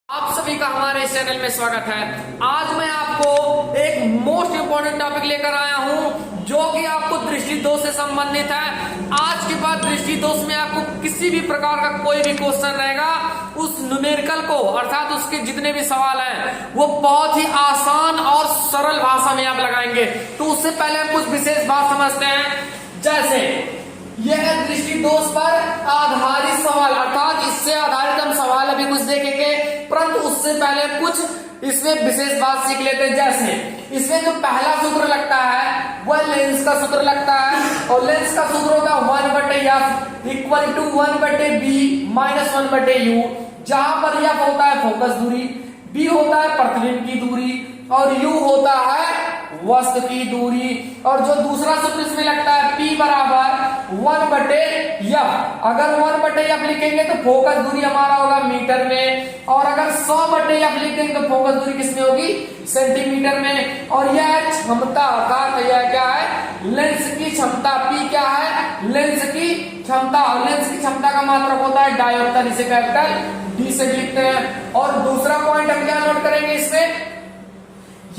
आप सभी का हमारे इस चैनल में स्वागत है। आज मैं आपको एक मोस्ट इंपोर्टेंट टॉपिक लेकर आया हूं जो कि आपको दृष्टि दोष से संबंधित है। आज के बाद दृष्टि दोष में आपको किसी भी प्रकार का कोई भी क्वेश्चन रहेगा, उस न्यूमेरिकल को अर्थात उसके जितने भी सवाल हैं वो बहुत ही आसान और सरल भाषा में आप लगाएंगे। तो उससे पहले हम कुछ विशेष बात समझते हैं। जैसे यह दृष्टि दोष पर आधारित सवाल, अर्थात इससे आधारित हम सवाल अभी कुछ देखेंगे, परंतु उससे पहले कुछ इसमें विशेष बात सीख लेते हैं। जैसे इसमें जो पहला सूत्र लगता है वह लेंस का सूत्र लगता है, और लेंस का सूत्र होता है 1/f equal to 1/b minus 1/u, जहां पर f होता है फोकस दूरी, b होता है प्रतिबिंब की दूरी, और u होता है वस्तु की दूरी। और जो दूसरा सूत्र इसमें लगता है P बराबर 1/f। अगर 1/f लिखेंगे तो फोकस दूरी हमारा होगा मीटर में, और अगर 100/f लिखेंगे तो फोकस दूरी किसमें होगी, सेंटीमीटर में। और यह क्षमता अर्थात यह क्या है, लेंस की क्षमता। P क्या है, लेंस की क्षमता, और लेंस की क्षमता का मात्रक होता है डायोप्टर, इसे कैपिटल D से लिखते हैं। और दूसरा पॉइंट हम क्या नोट करेंगे इसमें,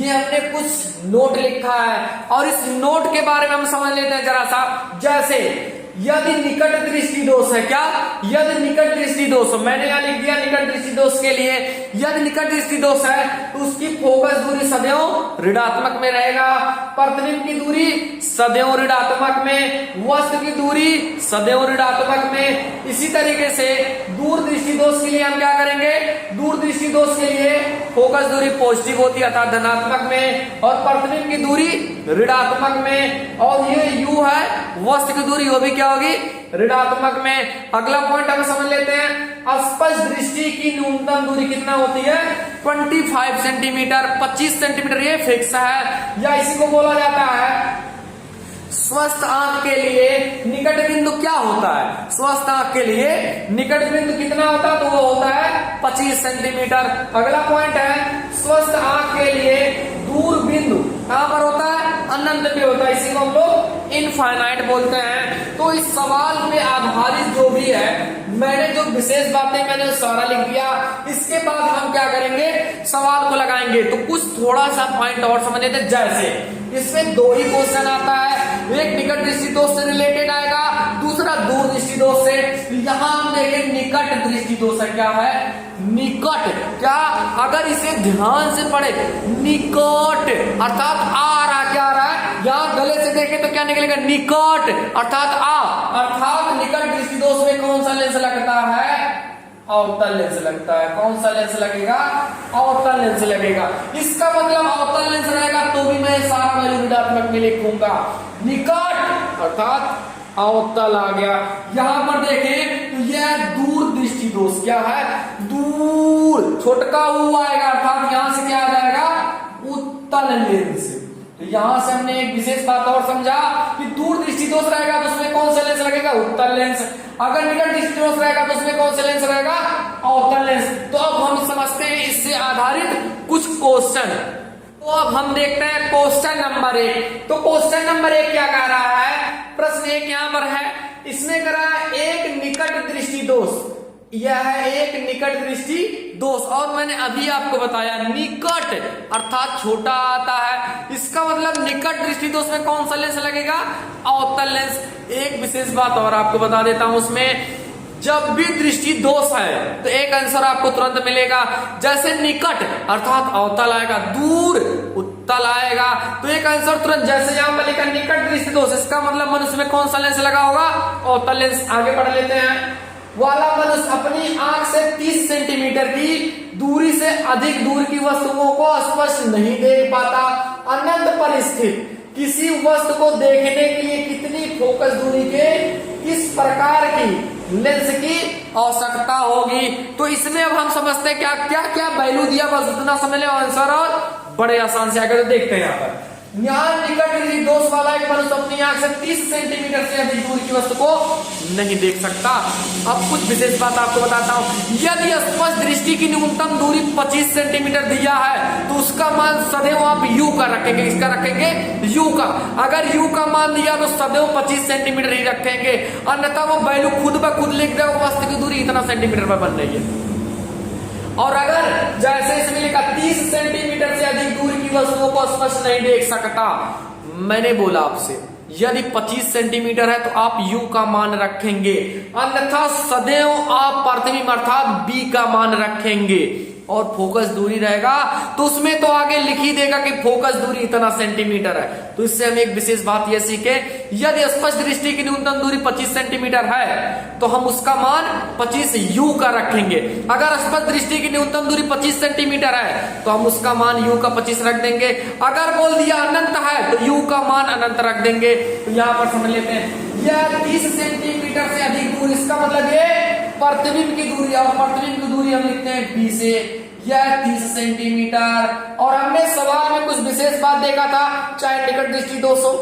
ये हमने कुछ नोट लिखा है और इस नोट के बारे में हम समझ लेते हैं जरा सा। जैसे यदि निकट दृष्टि दोष है, क्या, यदि निकट दृष्टि दोष, मैंने यहां लिख दिया निकट दृष्टि दोष के लिए, यदि निकट दृष्टि दोष है तो उसकी फोकस दूरी सदैव ऋणात्मक में रहेगा, प्रतिबिंब की दूरी सदैव ऋणात्मक में, वस्तु की दूरी सदैव ऋणात्मक में। इसी तरीके से दूर दृष्टि दोष के लिए हम क्या करेंगे, दूर दृष्टि दोष के लिए फोकस दूरी पॉजिटिव होती है अर्थात धनात्मक में, और प्रतिबिंब की दूरी ऋणात्मक में, और ये u है वस्तु की दूरी, वो भी क्या होगी, ऋणात्मक में। अगला पॉइंट हम समझ लेते हैं, स्पष्ट दृष्टि की न्यूनतम दूरी कितना होती है, 25 सेंटीमीटर, 25 सेंटीमीटर ये फिक्स है, या इसी को बोला जाता है स्वस्थ आंख के लिए निकट बिंदु क्या होता है, स्वस्थ आंख के लिए निकट बिंदु कितना होता है, तो वो होता है 25 सेंटीमीटर। अगला पॉइंट है स्वस्थ आंख के लिए दूर बिंदु कहां पर होता है, अनंत पे होता है, इसी को हम लोग इनफाइनाइट बोलते हैं। तो इस सवाल पे आधारित जो भी है, मैंने जो विशेष बातें मैंने सारा लिख दिया। इसके बाद हम क्या करेंगे, सवाल को लगाएंगे। तो कुछ थोड़ा सा पॉइंट और समझ लेते हैं। जैसे इसमें दो ही क्वेश्चन आता है, एक निकट दृष्टि दोष से रिलेटेड आएगा, दूसरा दूर दृष्टि दोष से। यहां हम देखें निकट दृष्टि दोष क्या है, निकट, क्या, अगर इसे ध्यान से पढ़े, निकट अर्थात आ रहा, क्या आ रहा है, यहां गले से देखें तो क्या निकलेगा, निकट अर्थात आ, अर्थात निकट दृष्टि दोष में कौन सा लेंस लगता है, अवतल लेंस लगता है। कौन सा लेंस लगेगा, अवतल लेंस लगेगा। इसका मतलब अवतल लेंस रहेगा तो भी मैं सारा वैल्यू ऋणात्मक में लिखूंगा। निकट अर्थात अवतल आ गया। यहां पर देखें तो यह दूर दृष्टि दोष क्या है, दूर, छोटका हुआ आएगा अर्थात यहां से क्या आ जाएगा, उत्तल लेंस। तो यहां से हमने एक विशेष बात और समझा कि दूर दृष्टि दोष रहेगा तो उसमें कौन सा लेंस लगेगा, उत्तल लेंस। अगर निकट दृष्टि दोष रहेगा तो उसमें कौन सा लेंस रहेगा, अवतल लेंस। तो अब हम समझते हैं इससे आधारित कुछ क्वेश्चन। तो अब हम देखते हैं क्वेश्चन नंबर 1। तो क्वेश्चन नंबर 1 क्या कह रहा है, प्रश्न 1 यहां पर है, इसमें कह रहा है एक निकट दृष्टि दोष, यह है एक निकट दृष्टि दोष। और मैंने अभी आपको बताया निकट अर्थात छोटा आता है, इसका मतलब निकट दृष्टि दोष में कौन सा लेंस लगेगा, अवतल लेंस। एक विशेष बात और आपको बता देता हूं, उसमें जब भी दृष्टि दोष है तो एक आंसर आपको तुरंत मिलेगा। जैसे निकट अर्थात अवतल आएगा, दूर उत्तल आएगा, तो एक आंसर तुरंत। जैसे यहां पर लिखा निकट दृष्टि दोष, इसका मतलब मनुष्य में कौन सा लेंस लगा होगा, अवतल लेंस। आगे बढ़ लेते हैं, वाला मनुष्य अपनी आंख से 30 सेंटीमीटर की दूरी से अधिक दूर की वस्तुओं को स्पष्ट नहीं देख पाता। अनंत पर स्थित किसी वस्तु को देखने के लिए कितनी फोकस दूरी के किस प्रकार की लेंस की आवश्यकता होगी। तो इसमें अब हम समझते हैं क्या क्या क्या वैल्यू दिया, बस उतना समझ ले आंसर, और बड़े आसान से आगे देखते हैं। यहाँ पर निकट दृष्टि दोष वाला एक मनुष्य अपनी आंख से 30 सेंटीमीटर से अधिक दूर की वस्तु को नहीं देख सकता। अब कुछ विशेष बात आपको बताता हूं, यदि स्पष्ट दृष्टि की न्यूनतम दूरी 25 सेंटीमीटर दिया है तो उसका मान सदैव आप u का रखेंगे, इसका रखेंगे u का। अगर u का मान दिया तो सदैव 25 सेंटीमीटर ही रखेंगे, अन्यथा वो वैल्यू खुद ब खुद लिख देगा वस्तु की दूरी इतना सेंटीमीटर पर बन रही है। और अगर 30 सेंटीमीटर से अधिक दूरी की वस्तुओं को स्पष्ट नहीं देख सकता। मैंने बोला आपसे यदि 25 सेंटीमीटर है तो आप u का मान रखेंगे, अन्यथा सदैव आप प्रतिबिंब अर्थात b का मान रखेंगे। और फोकस दूरी रहेगा तो उसमें तो आगे लिख ही देगा कि फोकस दूरी इतना सेंटीमीटर है। तो इससे हम एक विशेष बात यह सीखे, यदि स्पष्ट दृष्टि की न्यूनतम दूरी 25 सेंटीमीटर है तो हम उसका मान 25 u का रखेंगे। अगर स्पष्ट दृष्टि की न्यूनतम दूरी 25 सेंटीमीटर है तो हम उसका मान u का 25 रख देंगे। अगर बोल दिया अनंत है तो u का मान अनंत रख देंगे। तो यहां पर समझ लेते हैं यह 30 सेंटीमीटर से अधिक दूरी, इसका मतलब ये प्रतिबिंब की दूरी, और प्रतिबिंब की दूरी हम लिखते हैं b से, यह 30 सेंटीमीटर। और हमने सवाल में कुछ विशेष बात देखा था, चाहे निकट दृष्टि 200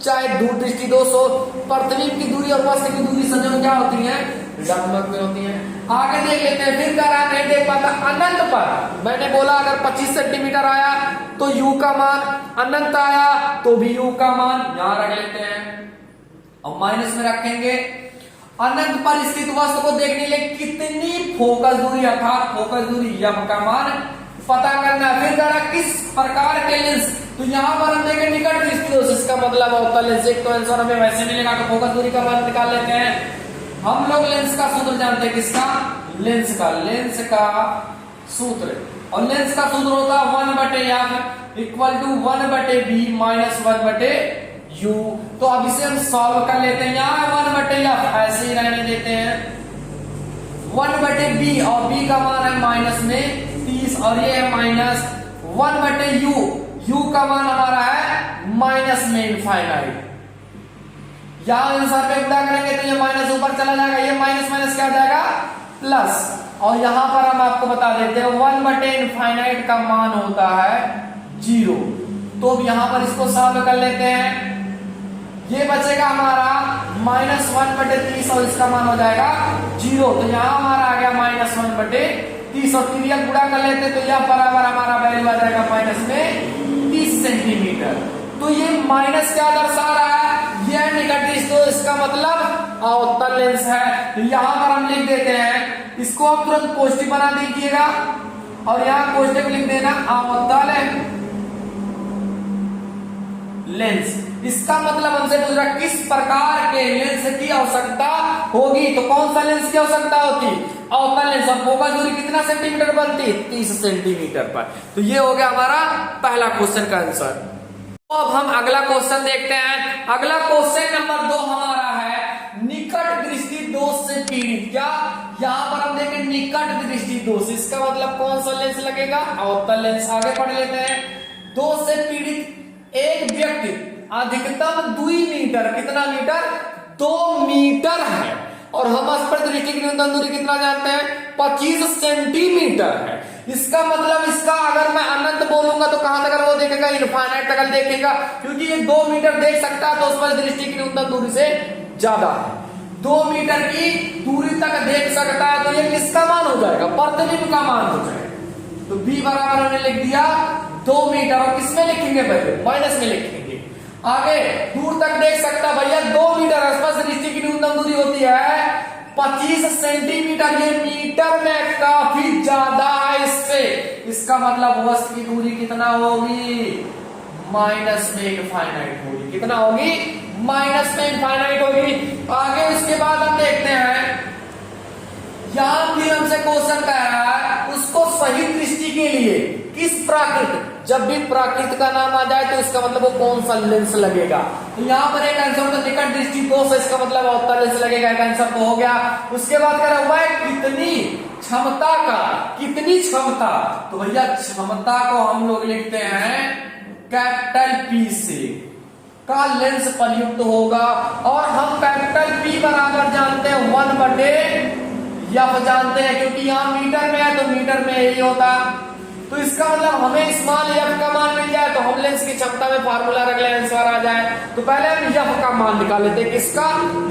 चाहे दूर दृष्टि 200, प्रतिबिंब की दूरी और वस्तु की दूरी सदैव क्या होती है, ऋणात्मक में होती है। आगे देख लेते हैं, फिर कह रहा नहीं देख पाता अनंत पर। मैंने बोला अगर 25 सेंटीमीटर आया तो u का मान, अनंत आया तो भी u का मान यहां रख लेते हैं और माइनस में रखेंगे। अनंत पर स्थित वस्तु को देखने के लिए कितनी फोकस दूरी अर्थात फोकस दूरी f का मान पता करना है। फिर कह रहा किस प्रकार के लेंस, तो यहां पर हम देखें निकट दृष्टि दोष, इसका मतलब होता है लेंस। एक तो आंसर हमें वैसे मिलेगा तो फोकस दूरी का मान निकाल लेते हैं। हम लोग लेंस का सूत्र जानते हैं, किसका, लेंस का सूत्र, और लेंस का सूत्र होता है 1/f equal to 1/b minus 1/u। तो अब इसे हम सॉल्व कर लेते हैं। यहाँ 1/f ऐसे ही रहने देते हैं, 1/b और b का मान है माइनस में 30 और ये है माइनस 1/u, u का मान हमारा है माइनस में इनफाइनाइट। यहां आंसर पे गुणा करेंगे तो ये माइनस ऊपर चला जाएगा, ये माइनस माइनस क्या हो जाएगा प्लस। और यहां पर हम आपको बता देते हैं 1/इनफाइनाइट का मान होता है 0। तो अब यहां पर इसको सॉल्व कर लेते हैं, ये बचेगा हमारा माइनस 1/30 और इसका मान हो जाएगा 0। तो यहां हमारा आ गया माइनस 1/30 और तिर्यक गुणा कर लेते हैं तो यह बराबर हमारा वैल्यू आ जाएगा माइनस में 30 सेंटीमीटर। तो ये माइनस क्या दर्शा रहा है, यह निकट दृष्टि, तो इसका मतलब अवतल लेंस है। तो यहां पर हम लिख देते हैं, इसको आप तुरंत कोष्टक बना दीजिएगा और यहां कोष्टक लिख देना अवतल लेंस। इसका मतलब हमसे पूछ रहा किस प्रकार के लेंस की आवश्यकता होगी, तो कौन सा लेंस की आवश्यकता होती, अवतल लेंस। और फोकस दूरी कितना सेंटीमीटर बनती, 30 सेंटीमीटर पर। तो ये हो गया हमारा पहला क्वेश्चन का आंसर। तो अब हम अगला क्वेश्चन देखते हैं। अगला क्वेश्चन नंबर 2 हमारा है निकट दृष्टि दोष से पीड़ित। क्या, यहां पर हम देखें निकट दृष्टि दोष, इसका मतलब कौन सा लेंस लगेगा, अवतल लेंस। आगे पढ़ लेते हैं, दोष से पीड़ित एक व्यक्ति अधिकतम 2 मीटर, कितना मीटर, 2 मीटर है, और हम स्पष्ट दृष्टि की न्यूनतम दूरी कितना जानते हैं, 25 सेंटीमीटर है। इसका मतलब इसका अगर मैं अनंत बोलूंगा तो कहां तक वो देखेगा, इनफाइनाइट तक देखेगा, क्योंकि ये 2 मीटर देख सकता है तो स्पष्ट दृष्टि की न्यूनतम दूरी से ज्यादा है। 2 मीटर की दूरी तक देख सकता है तो ये किसका मान हो जाएगा, प्रतिबिंब का मान हो जाएगा। तो b बराबर हमने लिख दिया 2 मीटर, और किसमें लिखेंगे पहले, माइनस में लिखेंगे। आगे दूर तक देख सकता भैया 2 मीटर, स्पष्ट दृष्टि की न्यूनतम दूरी होती है 25 सेंटीमीटर, ये मीटर में काफी ज्यादा है इससे। इसका मतलब वस्तु की दूरी कितना होगी, माइनस में इनफाइनाइट होगी। कितना होगी, माइनस में इनफाइनाइट होगी। आगे उसके बाद हम देखते हैं, यहां भी हमसे क्वेश्चन कह रहा है उसको सही दृष्टि के लिए किस प्राकृत, जब भी प्राकृत का नाम आ जाए तो इसका मतलब वो कौन सा लेंस लगेगा। तो यहाँ पर एक आंसर होता है निकट दृष्टि दोष, इसका मतलब अवतल लेंस लगेगा, एक आंसर तो हो गया। उसके बाद कह रहा है कितनी क्षमता का, कितनी क्षमता, तो भैया क्षमता को हम लोग लिखते हैं कैपिटल P से का लेंस प्रयुक्त होगा, और हम कैपिटल P बराबर जानते हैं 1/f जानते हैं, क्योंकि यहाँ मीटर में है तो मीटर में यही होता। तो इसका मतलब हमें स्मॉल f का मान मिल जाए तो हम लेंस की क्षमता में फार्मूला रख लें, आंसर आ जाए। तो पहले हम f का मान निकाल लेते हैं, किसका,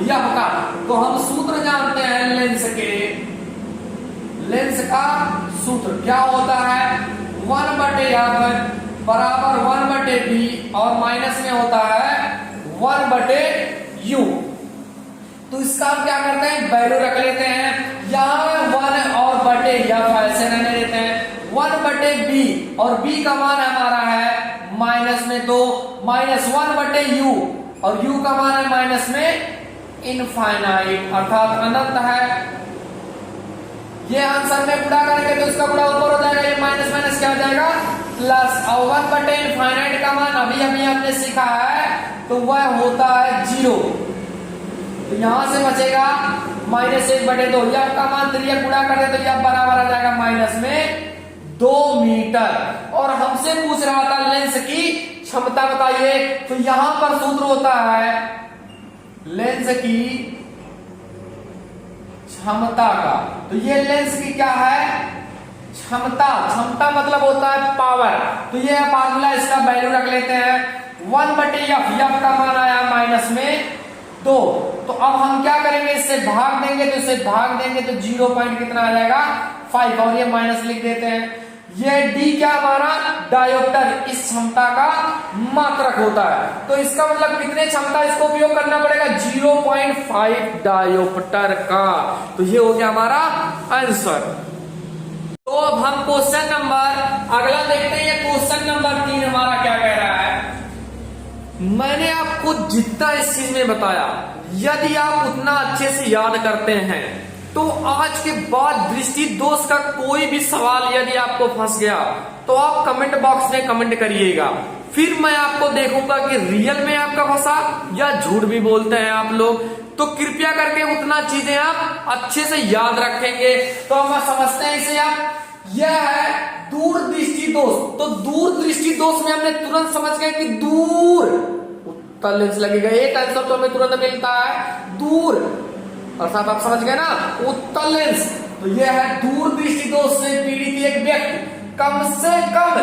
f का। तो हम सूत्र जानते हैं लेंस के, लेंस का सूत्र क्या होता है, 1/f बराबर 1/b और माइनस में होता है 1/u। तो इसका हम क्या करते हैं, वैल्यू रख लेते हैं। यहाँ 1 और बटे f ऐसे रहने देते हैं, 1/b और b का मान हमारा है माइनस में, तो -1/u और u का मान है माइनस में इनफाइनाइट अर्थात अनंत है। ये आंसर में गुणा करेंगे तो इसका गुणा ऊपर हो जाएगा, ये माइनस माइनस क्या हो जाएगा प्लस, और 1/इनफाइनाइट का मान अभी अभी आपने सीखा है तो वह होता है 0, तो यहां से बचेगा -1/2, ये आपका मान 3 गुणा कर दे तो यह बराबर आ जाएगा माइनस में 2 मीटर। और हमसे पूछ रहा था लेंस की क्षमता बताइए, तो यहां पर सूत्र होता है लेंस की क्षमता का, तो ये लेंस की क्या है क्षमता, क्षमता मतलब होता है पावर, तो ये फार्मूला इसका वैल्यू रख लेते हैं 1/f, f का मान आया माइनस में 2, तो अब हम क्या करेंगे इससे भाग देंगे, तो इससे भाग देंगे तो 0 पॉइंट कितना आ जाएगा 5, और ये माइनस लिख देते हैं। ये d क्या हमारा डायोप्टर इस क्षमता का मात्रक होता है, तो इसका मतलब कितने क्षमता इसको उपयोग करना पड़ेगा 0.5 डायोप्टर का, तो ये हो गया हमारा आंसर। तो अब हम क्वेश्चन नंबर अगला देखते हैं, ये क्वेश्चन नंबर 3 हमारा क्या कह रहा है। मैंने आपको जितना इस चीज में बताया यदि आप उतना अच्छे से याद करते हैं तो आज के बाद दृष्टि दोष का कोई भी सवाल यदि आपको फंस गया तो आप कमेंट बॉक्स में कमेंट करिएगा, फिर मैं आपको देखूंगा कि रियल में आपका फंसा या झूठ भी बोलते हैं आप लोग। तो कृपया करके उतना चीजें आप अच्छे से याद रखेंगे। तो हम समझते हैं इसे आप, यह है दूर दृष्टि दोष। तो दूर दृष्टि दोष में हमने तुरंत समझ गए कि दूर उत्तल लेंस लगेगा, एक आंसर तो हमें तुरंत मिलता है दूर, अर्थात आप समझ गए ना उत्तल लेंस। तो यह है दूर दृष्टि दोष से पीड़ित एक व्यक्ति कम से कम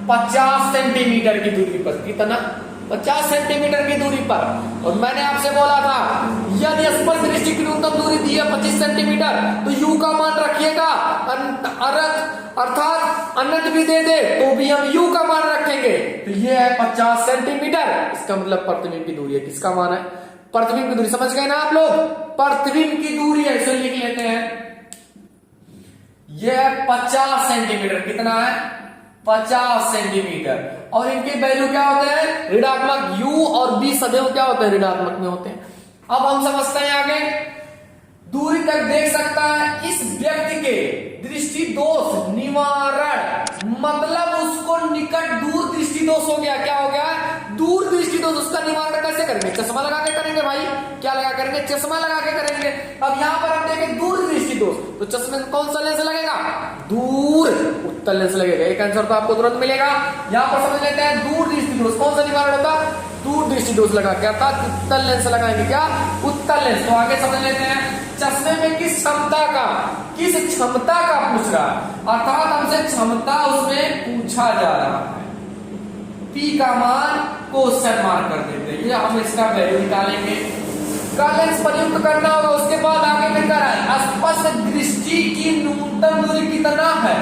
50 सेंटीमीटर की दूरी पर, कितना 50 सेंटीमीटर की दूरी पर, और मैंने आपसे बोला था यदि स्पष्ट दृष्टि की न्यूनतम दूरी दी है 25 सेंटीमीटर तो u का मान रखिएगा, अर्थात अनंत भी दे दे तो भी हम u का मान रखेंगे। तो ये है 50 सेंटीमीटर, इसका मतलब प्रतिबिंब की दूरी है, किसका मान है प्रतिबिंब की दूरी, समझ गए ना आप लोग, प्रतिबिंब की दूरी ऐसे लिख लेते हैं, यह 50 सेंटीमीटर, कितना है 50 सेंटीमीटर, और इनके वैल्यू क्या होते हैं ऋणात्मक, u और b सदैव क्या होते हैं ऋणात्मक में होते हैं। अब हम समझते हैं आगे, दूरी तक देख सकता है इस व्यक्ति के दृष्टि दोष निवारण, मतलब उसको निकट दूर दृष्टि दोष हो गया, क्या हो गया दूर दृष्टि दोष, उसका निवारण कैसे करेंगे चश्मा लगा के करेंगे भाई, क्या लगा करेंगे चश्मा लगा के करेंगे। अब यहाँ पर हम देखें दूर दृष्टि दोष, तो चश्मे में कौन सा लेंस लगेगा दूर उत्तल लेंस लगेगा, एक आंसर तो आपको तुरंत मिलेगा। यहाँ पर समझ लेते हैं दूर दृष्टि दोष कौन सा निवारण होता दूर दृष्टि दोष लगा के, अर्थात उत्तल लेंस लगाएंगे, क्या उत्तल लेंस। तो आगे समझ लेते हैं चश्मे में किस क्षमता का पूछ रहा है, अर्थात हमसे क्षमता उसमें पूछा जा रहा है, P का मान क्वेश्चन मार्क कर देते हैं, ये हम इसका वैल्यू निकालेंगे, का लेंस प्रयुक्त करना होगा। उसके बाद आगे में कर रहा है स्पष्ट दृष्टि की न्यूनतम दूरी कितना है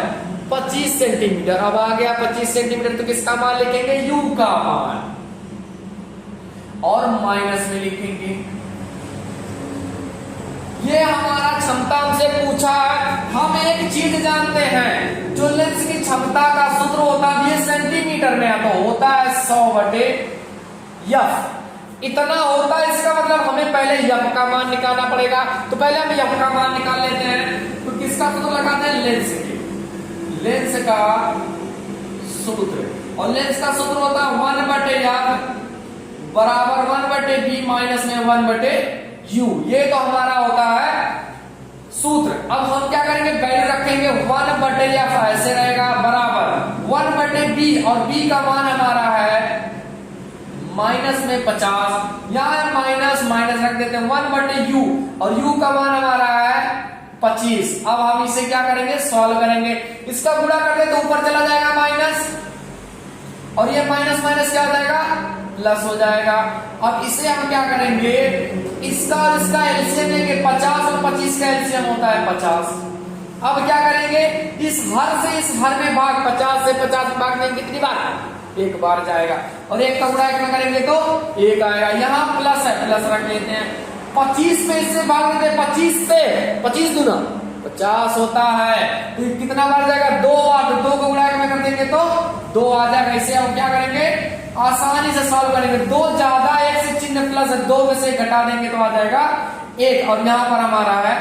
25 सेंटीमीटर। अब आ गया 25 सेंटीमीटर, तो किसका मान लिखेंगे u का मान, और माइनस में लिखेंगे, ये हमारा क्षमता हमसे पूछा है। हम एक चीज जानते हैं, जो लेंस की क्षमता का सूत्र होता है सेंटीमीटर में, तो होता है 100/f, इतना होता है। इसका मतलब हमें पहले f का मान निकालना पड़ेगा, तो पहले हम f का मान निकाल लेते हैं। तो किसका सूत्र लगाते हैं लेंस का सूत्र, और लेंस का सूत्र होता है 1/f बराबर 1/b माइनस में 1/u, ये तो हमारा होता है सूत्र। अब हम क्या करेंगे वैल्यू रखेंगे 1/f ऐसे रहेगा बराबर 1/b, और b का मान हमारा है माइनस में 50, यहां माइनस माइनस रख देते हैं 1/u, और u का मान हमारा है 25। अब हम इसे क्या करेंगे सॉल्व करेंगे, इसका गुणा कर दे तो ऊपर चला जाएगा माइनस, और ये माइनस माइनस क्या हो जाएगा प्लस हो जाएगा। अब इसे हम क्या करेंगे इसका और इसका एलसीएम लेंगे, 50 और 25 का एलसीएम होता है 50। अब क्या करेंगे इस हर से इस हर में भाग, 50 से 50 भाग देंगे कितनी बार एक बार जाएगा, और एक का गुणा एक में करेंगे तो एक आएगा, यहाँ प्लस है प्लस रख लेते हैं। 25 में इससे भाग देते 25 से 25 दूना 50 होता है। तो ये कितना बार जाएगा? 2 बार। तो 2 को गुणा में कर देंगे तो 2 आ जाएगा। इसे हम क्या करेंगे? आसानी से सॉल्व करेंगे। 2 ज्यादा 1 से चिन्ह प्लस 2 में से घटा देंगे तो आ जाएगा 1। और यहाँ पर हमारा है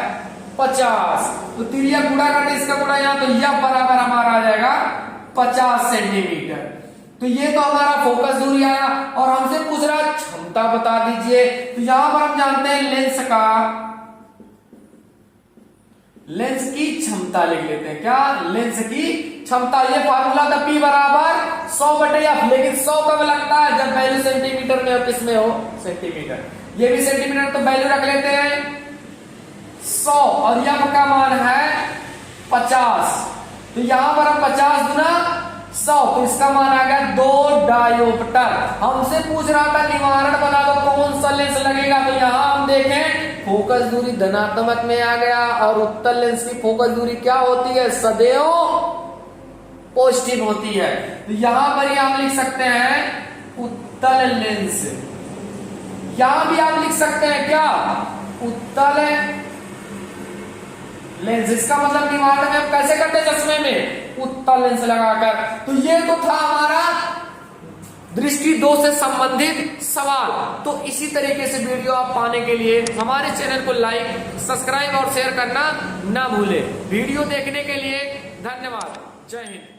50। तो तिरिया गुणा करते इसका गुणा यहाँ, तो यह बराबर हमारा आ जाएगा 50 सेंटीमीटर। तो ये तो हमारा फोकस दूरी आया। और हमसे पूछ रहा है क्षमता बता दीजिए। तो यहां पर हम जानते हैं लेंस की क्षमता लिख लेते हैं। क्या? लेंस की क्षमता। ये फार्मूला था P बराबर 100/F। लेकिन 100 कब लगता है? जब वैल्यू सेंटीमीटर में हो। किसमें हो? सेंटीमीटर। ये भी सेंटीमीटर, तो वैल्यू रख लेते हैं 100। और F का मान है 50। तो यहां पर हम 50 गुना 100, तो इसका मान आ गया 2 डायोप्टर। हमसे पूछ रहा था निवारण बना दो, कौन सा लेंस लगेगा। तो यहां हम देखें फोकस दूरी धनात्मक में आ गया। और उत्तल लेंस की फोकस दूरी क्या होती है? सदैव पॉजिटिव होती है। तो यहां पर ही हम लिख सकते हैं उत्तल लेंस। यहां भी आप लिख सकते हैं क्या? उत्तल लेंस। इसका मतलब निवारण में हम कैसे करते हैं? चश्मे में उत्तल लेंस लगाकर। तो ये तो था हमारा दृष्टि दोष से संबंधित सवाल। तो इसी तरीके से वीडियो आप पाने के लिए हमारे चैनल को लाइक, सब्सक्राइब और शेयर करना ना भूलें। वीडियो देखने के लिए धन्यवाद। जय हिंद।